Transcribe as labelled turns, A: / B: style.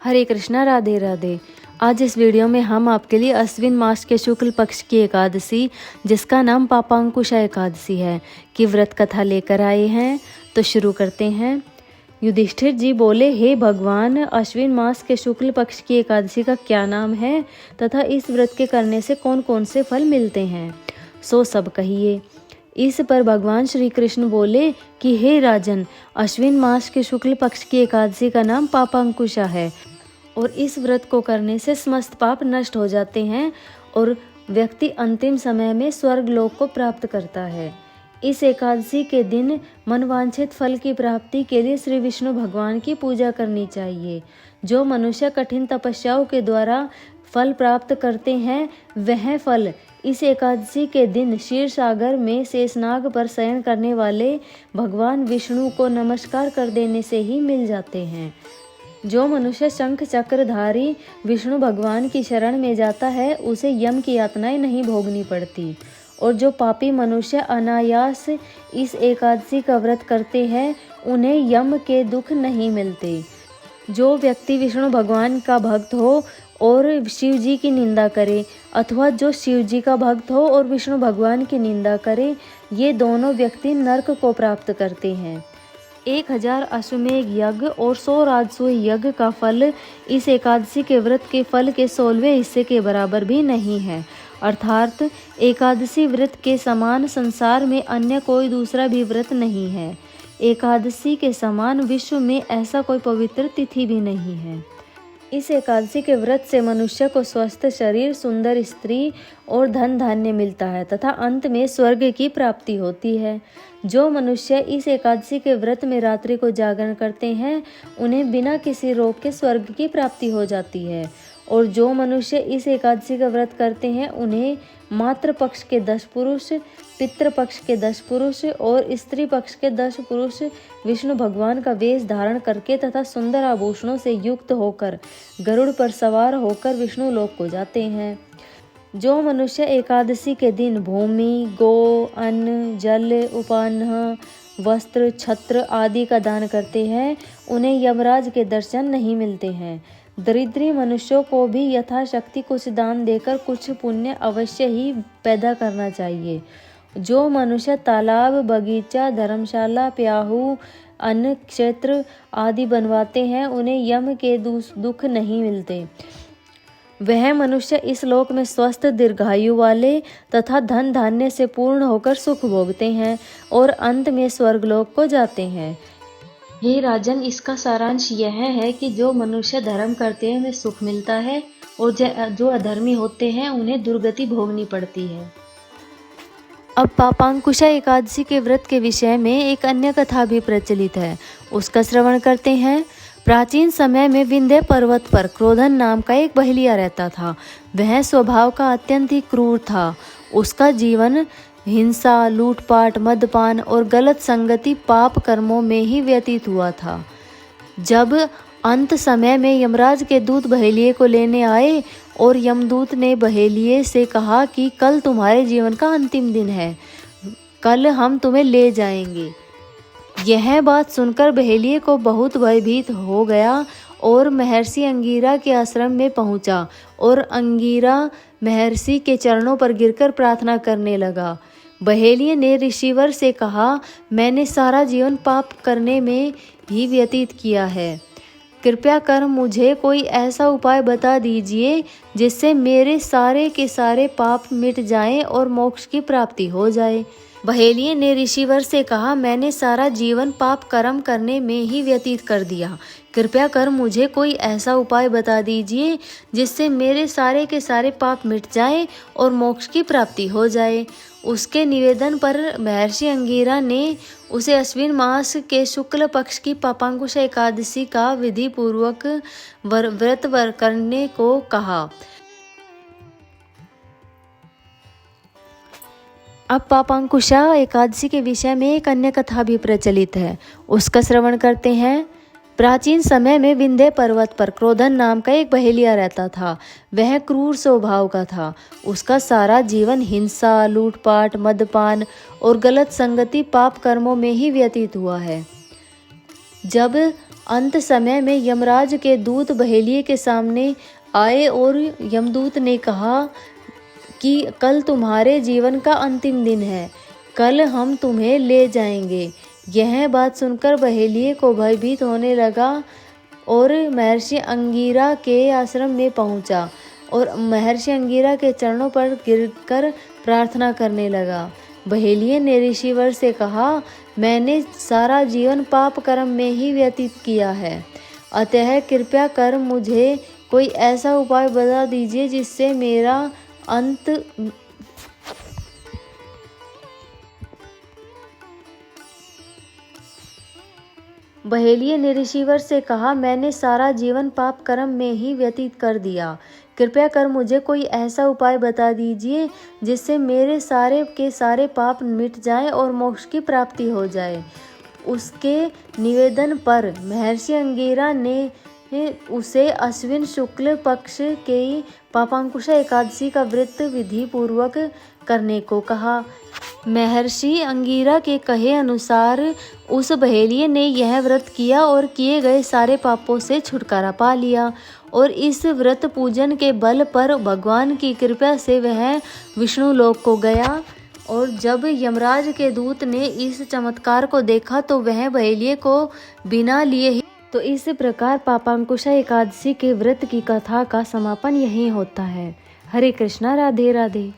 A: हरे कृष्णा, राधे राधे। आज इस वीडियो में हम आपके लिए अश्विन मास के शुक्ल पक्ष की एकादशी, जिसका नाम पापांकुशा एकादशी है, की व्रत कथा लेकर आए हैं। तो शुरू करते हैं। युधिष्ठिर जी बोले, हे भगवान, अश्विन मास के शुक्ल पक्ष की एकादशी का क्या नाम है तथा इस व्रत के करने से कौन कौन से फल मिलते हैं, सो सब कहिए। इस पर भगवान श्री कृष्ण बोले कि हे राजन, अश्विन मास के शुक्ल पक्ष की एकादशी का नाम पापांकुशा है और इस व्रत को करने से समस्त पाप नष्ट हो जाते हैं और व्यक्ति अंतिम समय में स्वर्ग लोक को प्राप्त करता है। इस एकादशी के दिन मनवांछित फल की प्राप्ति के लिए श्री विष्णु भगवान की पूजा करनी चाहिए। जो मनुष्य कठिन तपस्याओं के द्वारा फल प्राप्त करते हैं, वह फल इस एकादशी के दिन क्षीर सागर में शेषनाग पर शयन करने वाले भगवान विष्णु को नमस्कार कर देने से ही मिल जाते हैं। जो मनुष्य शंख चक्रधारी विष्णु भगवान की शरण में जाता है, उसे यम की यातनाएं नहीं भोगनी पड़ती। और जो पापी मनुष्य अनायास इस एकादशी का व्रत करते हैं, उन्हें यम के दुख नहीं मिलते। जो व्यक्ति विष्णु भगवान का भक्त हो और शिव जी की निंदा करे, अथवा जो शिव जी का भक्त हो और विष्णु भगवान की निंदा करे, ये दोनों व्यक्ति नरक को प्राप्त करते हैं। 1000 अश्वमेघ यज्ञ और 100 राजसूय यज्ञ का फल इस एकादशी के व्रत के फल के 16वें हिस्से के बराबर भी नहीं है। अर्थात एकादशी व्रत के समान संसार में अन्य कोई दूसरा भी व्रत नहीं है। एकादशी के समान विश्व में ऐसा कोई पवित्र तिथि भी नहीं है। इस एकादशी के व्रत से मनुष्य को स्वस्थ शरीर, सुंदर स्त्री और धन धान्य मिलता है तथा अंत में स्वर्ग की प्राप्ति होती है। जो मनुष्य इस एकादशी के व्रत में रात्रि को जागरण करते हैं, उन्हें बिना किसी रोग के स्वर्ग की प्राप्ति हो जाती है। और जो मनुष्य इस एकादशी का व्रत करते हैं, उन्हें मातृ पक्ष के 10 पुरुष, पितृ पक्ष के 10 पुरुष और स्त्री पक्ष के 10 पुरुष विष्णु भगवान का वेश धारण करके तथा सुंदर आभूषणों से युक्त होकर गरुड़ पर सवार होकर विष्णु लोक को जाते हैं। जो मनुष्य एकादशी के दिन भूमि, गो, अन्न, जल, उपान्न, वस्त्र, छत्र आदि का दान करते हैं, उन्हें यमराज के दर्शन नहीं मिलते हैं। दरिद्री मनुष्यों को भी यथाशक्ति कुछ दान देकर कुछ पुण्य अवश्य ही पैदा करना चाहिए। जो मनुष्य तालाब, बगीचा, धर्मशाला, प्याहू, अन्न क्षेत्र आदि बनवाते हैं, उन्हें यम के दुख नहीं मिलते। वह मनुष्य इस लोक में स्वस्थ, दीर्घायु वाले तथा धन धान्य से पूर्ण होकर सुख भोगते हैं और अंत में स्वर्गलोक को जाते हैं। हे राजन, इसका सारांश यह है कि जो मनुष्य धर्म करते हैं उन्हें सुख मिलता है और जो अधर्मी होते हैं उन्हें दुर्गति भोगनी पड़ती है। अब पापांकुशा एकादशी के व्रत के विषय में एक अन्य कथा भी प्रचलित है, उसका श्रवण करते हैं। प्राचीन समय में विंध्य पर्वत पर क्रोधन नाम का एक बहेलिया रहता था। वह स्वभाव का अत्यंत ही क्रूर था। उसका जीवन हिंसा, लूटपाट, मदपान और गलत संगति पाप कर्मों में ही व्यतीत हुआ था। जब अंत समय में यमराज के दूत बहेलिये को लेने आए और यमदूत ने बहेलिये से कहा कि कल तुम्हारे जीवन का अंतिम दिन है, कल हम तुम्हें ले जाएंगे। यह बात सुनकर बहेलिये को बहुत भयभीत हो गया और महर्षि अंगीरा के आश्रम में पहुंचा और अंगीरा महर्षि के चरणों पर गिरकर प्रार्थना करने लगा। बहेलिये ने ऋषिवर से कहा, मैंने सारा जीवन पाप करने में ही व्यतीत किया है। कृपया कर मुझे कोई ऐसा उपाय बता दीजिए जिससे मेरे सारे के सारे पाप मिट जाएं और मोक्ष की प्राप्ति हो जाए। बहेलिये ने ऋषिवर से कहा, मैंने सारा जीवन पाप कर्म करने में ही व्यतीत कर दिया। कृपया कर मुझे कोई ऐसा उपाय बता दीजिए जिससे मेरे सारे के सारे पाप मिट जाएं और मोक्ष की प्राप्ति हो जाए। उसके निवेदन पर महर्षि अंगीरा ने उसे अश्विन मास के शुक्ल पक्ष की पापांकुशा एकादशी का विधि पूर्वक व्रत करने को कहा। अब पापांकुशा एकादशी के विषय में एक अन्य कथा भी प्रचलित है, उसका श्रवण करते हैं। प्राचीन समय में विंध्य पर्वत पर क्रोधन नाम का एक बहेलिया रहता था। वह क्रूर स्वभाव का था। उसका सारा जीवन हिंसा, लूटपाट, मदपान और गलत संगति पाप कर्मों में ही व्यतीत हुआ है। जब अंत समय में यमराज के दूत बहेलिये के सामने आए और यमदूत ने कहा कि कल तुम्हारे जीवन का अंतिम दिन है, कल हम तुम्हें ले जाएंगे। यह बात सुनकर बहेलिये को भयभीत होने लगा और महर्षि अंगिरा के आश्रम में पहुंचा और महर्षि अंगिरा के चरणों पर गिरकर प्रार्थना करने लगा। बहेलिये ने ऋषिवर से कहा, मैंने सारा जीवन पाप कर्म में ही व्यतीत किया है, अतः कृपया कर मुझे कोई ऐसा उपाय बता दीजिए जिससे मेरा अंत बहेलिये ने ऋषिवर से कहा, मैंने सारा जीवन पाप कर्म में ही व्यतीत कर दिया, कृपया कर मुझे कोई ऐसा उपाय बता दीजिए जिससे मेरे सारे के सारे पाप मिट जाएं और मोक्ष की प्राप्ति हो जाए। उसके निवेदन पर महर्षि अंगिरा ने उसे अश्विन शुक्ल पक्ष के पापांकुशा एकादशी का व्रत विधि पूर्वक करने को कहा। महर्षि अंगिरा के कहे अनुसार उस बहेलिये ने यह व्रत किया और किए गए सारे पापों से छुटकारा पा लिया और इस व्रत पूजन के बल पर भगवान की कृपा से वह विष्णु लोक को गया। और जब यमराज के दूत ने इस चमत्कार को देखा तो वह बहेलिये को बिना लिए ही तो इस प्रकार पापांकुशा एकादशी के व्रत की कथा का समापन यहीं होता है। हरे कृष्णा, राधे राधे।